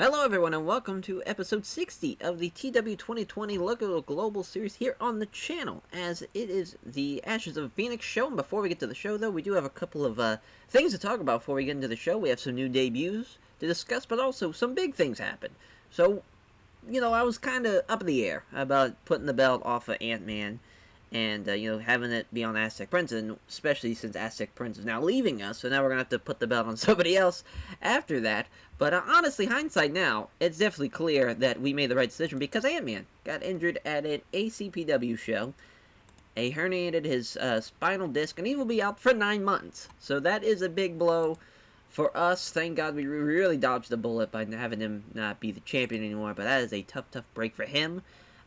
Hello everyone and welcome to episode 60 of the TEW 2020 Local Global Series here on the channel, as it is the Ashes of Phoenix show. And before we get to the show though, we do have a couple of things to talk about before we get into the show. We have some new debuts to discuss, but also some big things happen. So, I was kind of up in the air about putting the belt off of Ant-Man and, having it be on Aztec Prince, and especially since Aztec Prince is now leaving us, so now we're going to have to put the belt on somebody else after that. But honestly, hindsight now, it's definitely clear that we made the right decision because Ant-Man got injured at an ACPW show. He herniated his spinal disc, and he will be out for 9 months. So that is a big blow for us. Thank God we really dodged the bullet by having him not be the champion anymore, but that is a tough break for him.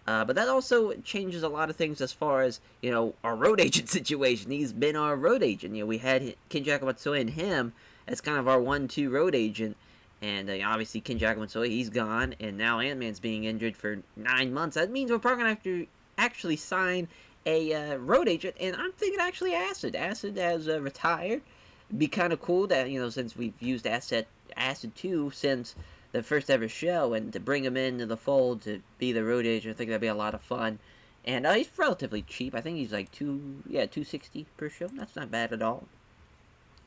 But that also changes a lot of things as far as, our road agent situation. He's been our road agent. We had Kinjaku Matsui and him as kind of our 1-2 road agent. And obviously Kinjaku Matsui, he's gone. And now Ant-Man's being injured for 9 months. That means we're probably going to have to actually sign a road agent. And I'm thinking actually Acid. Acid has retired. It'd be kind of cool that, since we've used Acid 2 since the first ever show, and to bring him into the fold to be the road agent, I think that'd be a lot of fun. And he's relatively cheap. I think he's like $260 per show. That's not bad at all.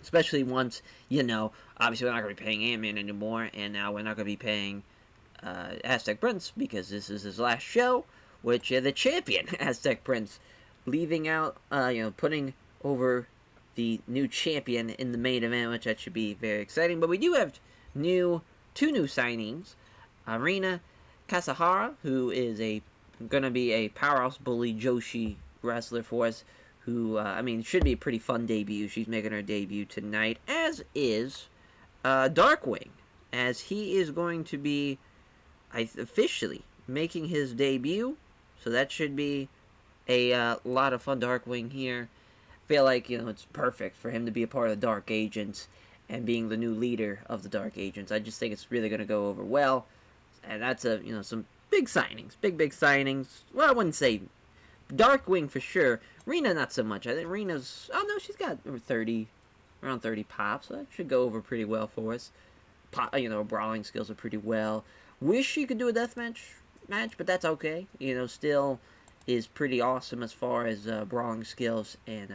Especially once, obviously we're not going to be paying Ant-Man anymore, and now we're not going to be paying Aztec Prince because this is his last show, which the champion, Aztec Prince, leaving out, putting over the new champion in the main event, which that should be very exciting. But we do have two new signings. Arina Kasahara, who is going to be a powerhouse bully Joshi wrestler for us, who, should be a pretty fun debut. She's making her debut tonight, as is Darkwing, as he is going to be officially making his debut, so that should be a lot of fun. Darkwing here. I feel like, it's perfect for him to be a part of the Dark Agents and being the new leader of the Dark Agents. I just think it's really going to go over well. And that's some big signings. Big signings. Well, I wouldn't say Darkwing for sure. Rena not so much. I think Rena's, she's got around 30 pops. So that should go over pretty well for us. Brawling skills are pretty well. Wish she could do a deathmatch, but that's okay. Still is pretty awesome as far as brawling skills and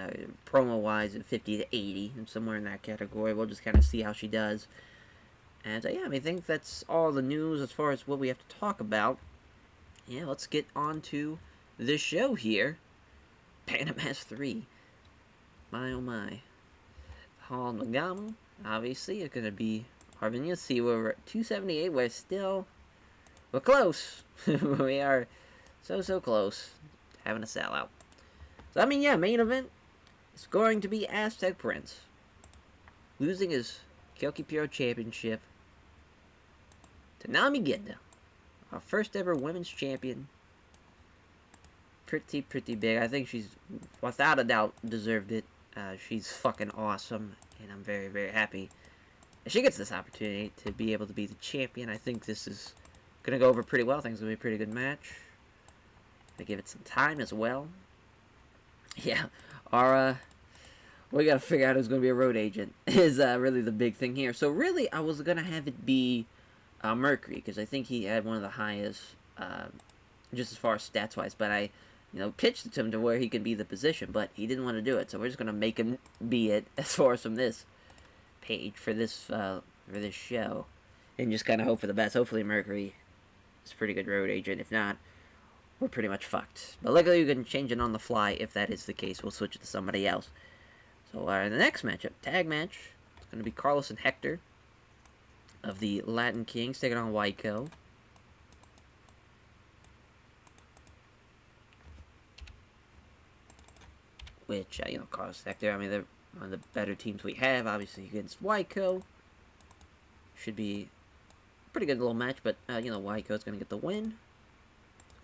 promo-wise at 50 to 80, and somewhere in that category. We'll just kind of see how she does. And I think that's all the news as far as what we have to talk about. Yeah, let's get on to the show here. Panama's 3. My oh my. Hall Nagamo, obviously, it's going to be Harvinia. See, we're at 278. We're close. We are so close to having a sellout. So, main event is going to be Aztec Prince losing his Kyoki Puro Championship to Nami Genda, our first ever women's champion. Pretty big. I think she's, without a doubt, deserved it. She's fucking awesome, and I'm very happy that she gets this opportunity to be able to be the champion. I think this is going to go over pretty well. I think it's going to be a pretty good match. I give it some time as well. Yeah, we gotta figure out who's gonna be a road agent is really the big thing here. So really, I was gonna have it be Mercury, because I think he had one of the highest, just as far as stats wise. But I, pitched it to him to where he could be the position, but he didn't want to do it. So we're just gonna make him be it as far as from this page for this show, and just kind of hope for the best. Hopefully Mercury is a pretty good road agent. If not, we're pretty much fucked. But luckily you can change it on the fly. If that is the case, we'll switch it to somebody else. So the next matchup, tag match, it's going to be Carlos and Hector of the Latin Kings taking on Waiko. Which, Carlos and Hector, they're one of the better teams we have, obviously, against Waiko. Should be a pretty good little match, but, Waiko's going to get the win.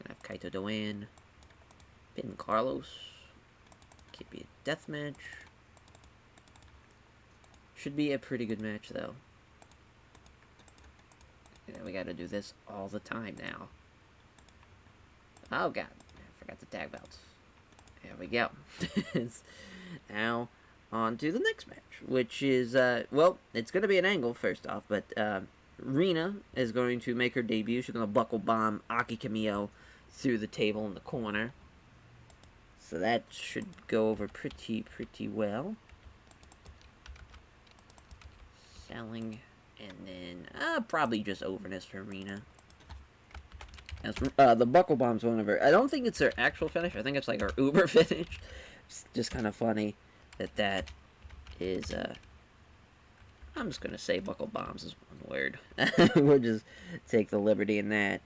Gonna have Kaito to win. Pin Carlos. Could be a death match. Should be a pretty good match, though. Yeah, we gotta do this all the time now. Oh, God. I forgot the tag belts. There we go. Now, on to the next match, which is, well, it's gonna be an angle, first off, but, Rina is going to make her debut. She's going to buckle bomb Aki Kamio through the table in the corner. So that should go over pretty well. Selling, and then probably just overness for Rina. As the buckle bomb's one of her. I don't think it's her actual finish. I think it's like her Uber finish. It's just kind of funny that is. I'm just gonna say buckle bombs is one word. We'll just take the liberty in that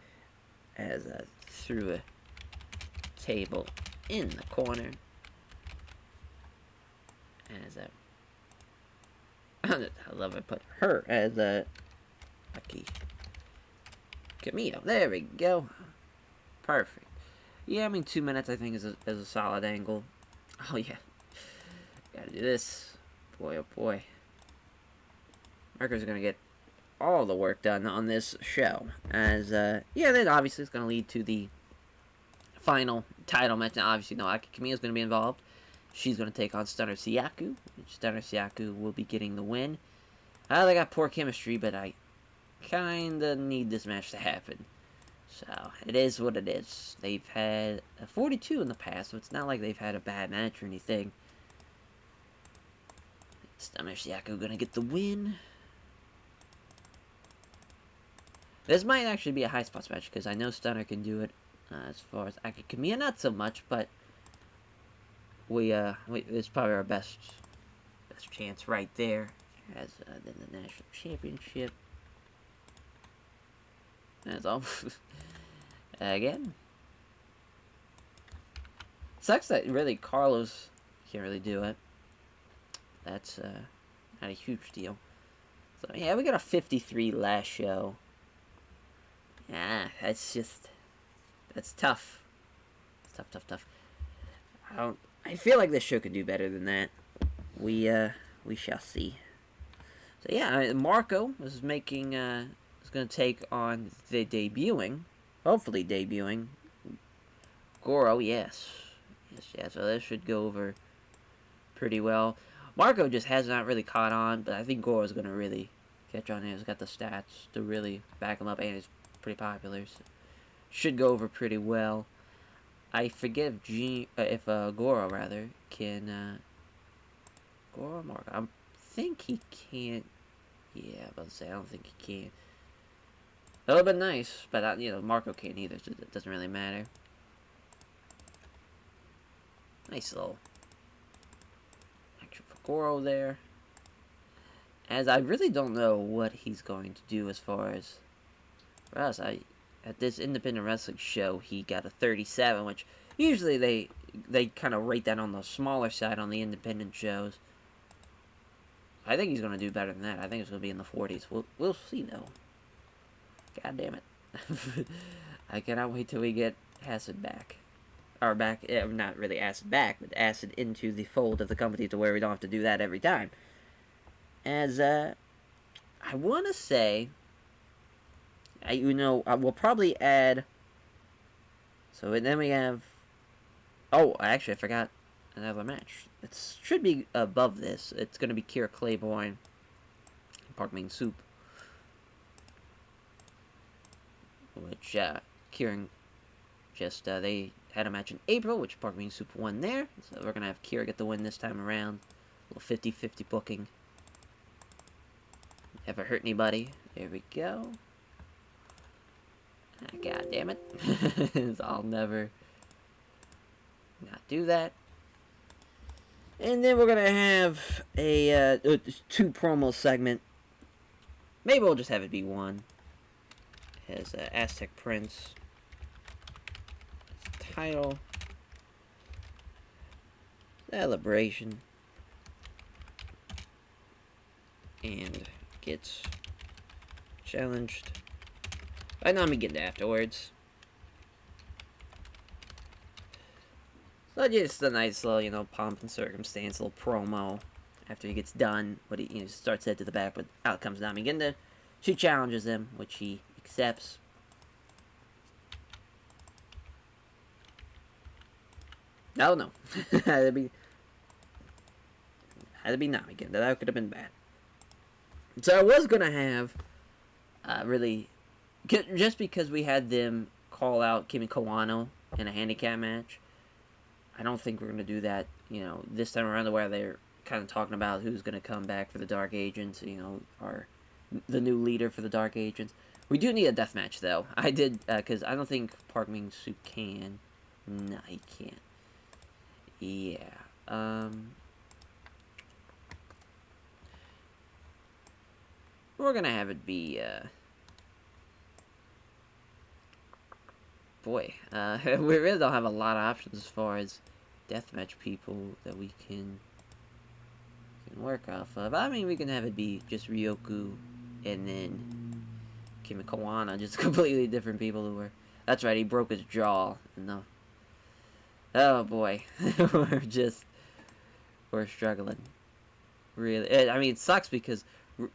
as through a table in the corner as a. I love I put her as a Aki Camille. There we go. Perfect. Yeah, I mean 2 minutes I think is a solid angle. Oh yeah. Gotta do this. Boy oh boy. Markers are gonna get all the work done on this show. As yeah, then obviously it's gonna lead to the final title match. Now obviously no Aki Camille's gonna be involved. She's going to take on Stunner Siaku. Stunner Siaku will be getting the win. They got poor chemistry, but I kind of need this match to happen. So, it is what it is. They've had a 42 in the past, so it's not like they've had a bad match or anything. Stunner Siaku going to get the win. This might actually be a high spots match, because I know Stunner can do it as far as Akikamiya, not so much, but it's probably our best chance right there as then the national championship. That's all. Again, sucks that really Carlos can't really do it. That's not a huge deal. So yeah, we got a 53 last show. Yeah, that's tough. It's tough. I feel like this show could do better than that. We shall see. So yeah, Marco is making is going to take on the hopefully debuting Goro. Yes. So this should go over pretty well. Marco just has not really caught on, but I think Goro's going to really catch on. He's got the stats to really back him up, and he's pretty popular. So should go over pretty well. I forget if Goro rather can Goro Marco. I think he can't. Yeah, I was about to say I don't think he can. That would have been nice, but Marco can't either, so it doesn't really matter. Nice little action for Goro there. As I really don't know what he's going to do as far as for us. At this independent wrestling show, he got a 37, which usually they kind of rate that on the smaller side on the independent shows. I think he's going to do better than that. I think it's going to be in the 40s. We'll see, though. God damn it. I cannot wait till we get Acid back. Or back, not really Acid back, but Acid into the fold of the company to where we don't have to do that every time. As, I want to say... we'll probably add. So then we have. Oh, actually, I forgot another match. It should be above this. It's going to be Kira Claiborne, Park Main Soup, which Kieran just they had a match in April, which Park Main Soup won there. So we're going to have Kira get the win this time around. A little 50-50 booking. Never hurt anybody. There we go. God damn it. I'll never not do that. And then we're going to have a 2 promo segment. Maybe we'll just have it be one. As Aztec Prince. Title. Celebration. And gets challenged by Namiginda afterwards. So just a nice little, pomp and circumstance, little promo after he gets done. But he starts head to the back, but out comes Namiginda. She challenges him, which he accepts. No. had to be Namiginda. That could have been bad. So I was gonna have really, just because we had them call out Kimi Kawano in a handicap match, I don't think we're going to do that, this time around, where they're kind of talking about who's going to come back for the Dark Agents, or the new leader for the Dark Agents. We do need a death match, though. I did, because I don't think Park Min-soo can. No, he can't. Yeah. We're going to have it be, boy, we really don't have a lot of options as far as deathmatch people that we can work off of. I mean, we can have it be just Ryoku and then Kimi Kawana, just completely different people who were. That's right, he broke his jaw. No. Oh boy, we're struggling. Really, I mean, it sucks because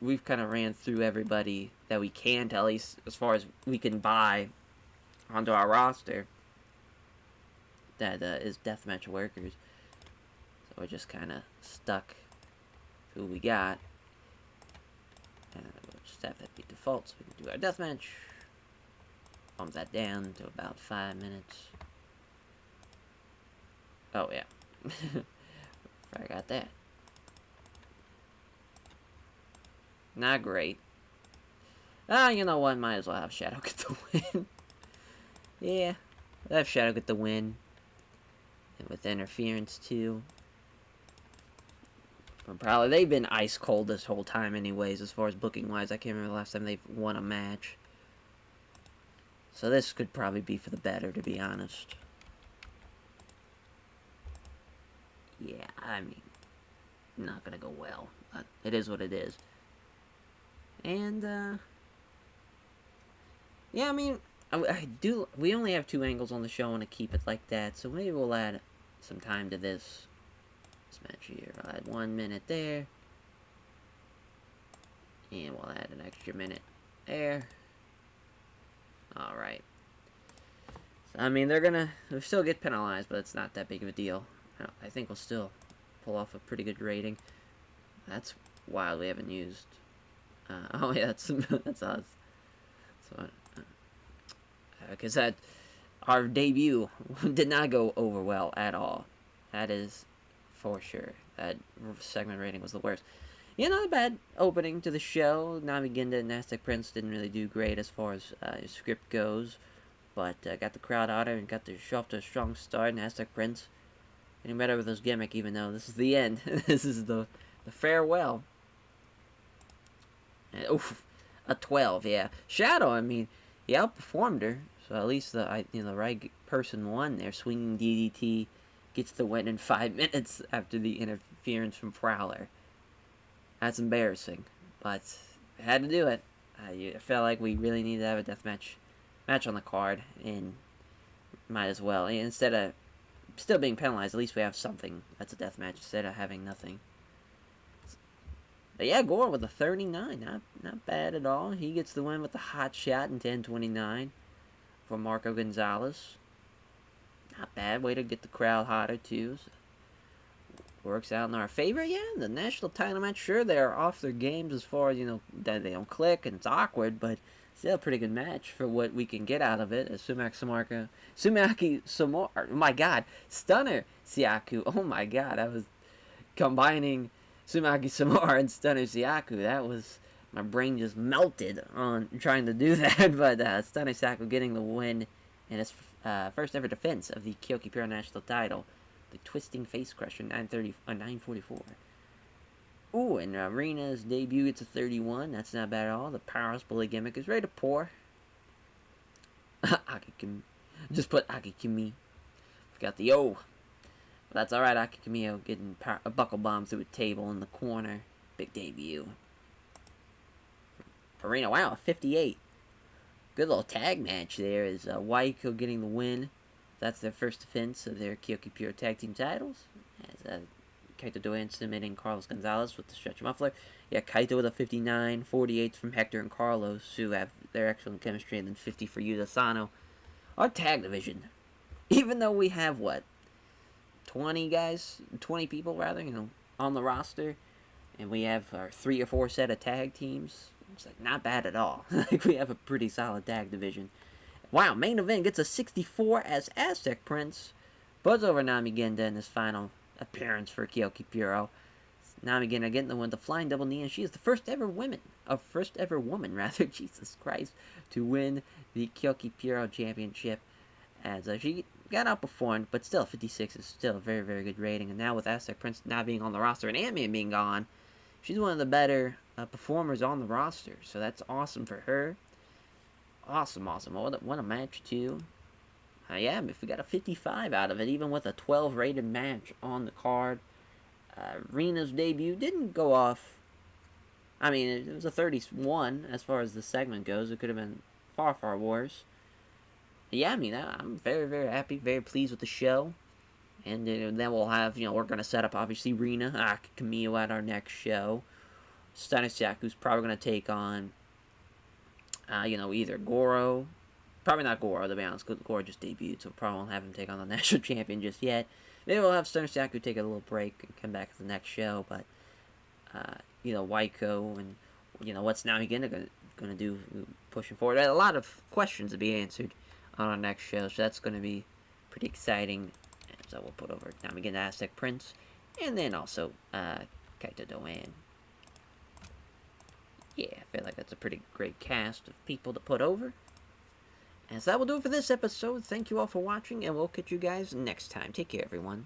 we've kind of ran through everybody that we can, at least as far as we can buy onto our roster that is deathmatch workers. So we're just kind of stuck to who we got. We'll just have that be default so we can do our deathmatch. Bump that down to about 5 minutes. Oh, yeah. I got that. Not great. You know what? Might as well have Shadow get the win. Yeah, have Shadow get the win. And with interference, too. Probably they've been ice cold this whole time, anyways, as far as booking wise. I can't remember the last time they've won a match. So this could probably be for the better, to be honest. Yeah, I mean, not gonna go well. But it is what it is. And, yeah, I mean, we only have 2 angles on the show and to keep it like that, so maybe we'll add some time to this match here. I'll add 1 minute there. And we'll add an extra minute there. Alright. So, I mean, they'll still get penalized, but it's not that big of a deal. I think we'll still pull off a pretty good rating. That's wild, we haven't used... oh yeah, that's us. So, because our debut did not go over well at all. That is for sure. That segment rating was the worst. Yeah, not a bad opening to the show. Nami Ginda and Aztec Prince didn't really do great as far as script goes, but got the crowd out and got the show off to a strong start. And Aztec Prince getting better with his gimmick, even though this is the end. This is the farewell. And, oof, a 12, yeah. Shadow, I mean, he outperformed her, so at least the right person won there. Swinging DDT gets the win in 5 minutes after the interference from Prowler. That's embarrassing, but I had to do it. I felt like we really needed to have a death match on the card, and might as well. And instead of still being penalized, at least we have something that's a death match instead of having nothing. But yeah, Gore with a 39, not bad at all. He gets the win with the hot shot in 10:29 for Marco Gonzalez. Not bad. Way to get the crowd hotter too. So works out in our favor. Yeah, the national title match. Sure, they're off their games as far as that they don't click and it's awkward, but still a pretty good match for what we can get out of it. As Sumaki Samar. Oh my God, Stunner Siaku. Oh my God, I was combining Sumaki Samar and Stunner Siaku. That was, my brain just melted on trying to do that. But Stunner Siaku getting the win in his first ever defense of the Kyoki Pure National title. The Twisting Face Crusher, 944. Ooh, and Reina's debut gets a 31. That's not bad at all. The Powerhouse Bully gimmick is ready to pour. Akikimi. Just put Akikimi. Forgot the O. But that's alright, Akikimi getting a buckle bomb through a table in the corner. Big debut. Reina, wow, 58. Good little tag match there. Is Waiko getting the win. That's their first defense of their Kyoki Pure Tag Team titles. As Kaito Doan submitting Carlos Gonzalez with the stretch muffler. Yeah, Kaito with a 59, 48 from Hector and Carlos, who have their excellent chemistry, and then 50 for Yuta Sano. Our tag division, even though we have, 20 guys, 20 people rather, on the roster, and we have our 3 or 4 set of tag teams, It's like, not bad at all. Like, we have a pretty solid tag division. Wow, main event gets a 64 as Aztec Prince buzz over Namigenda in his final appearance for Kyoki Puro. Namigenda getting the win, the flying double knee, and she is the first ever woman, Jesus Christ, to win the Kyoki Puro Championship. As she got outperformed, but still 56 is still a very, very good rating. And now with Aztec Prince now being on the roster and Ant-Man being gone, she's one of the better performers on the roster. So that's awesome for her. Awesome. What a match, too. Yeah, if we got a 55 out of it, even with a 12 rated match on the card. Rena's debut didn't go off. I mean, it was a 31 as far as the segment goes. It could have been far, far worse. Yeah, I mean, I'm very, very happy, very pleased with the show. And then we'll have, we're going to set up, obviously, Rina, Camille at our next show. Stanisiaku's probably going to take on, either Goro. Probably not Goro, to be honest, because Goro just debuted, so probably won't have him take on the national champion just yet. Maybe we'll have Stanisiaku take a little break and come back to the next show, but, Waiko and, what's now again going to do pushing forward. A lot of questions to be answered on our next show, so that's going to be pretty exciting. So we'll put over now again Aztec Prince, and then also Kaito Doan. Yeah, I feel like that's a pretty great cast of people to put over. And so that will do it for this episode. Thank you all for watching, and we'll catch you guys next time. Take care, everyone.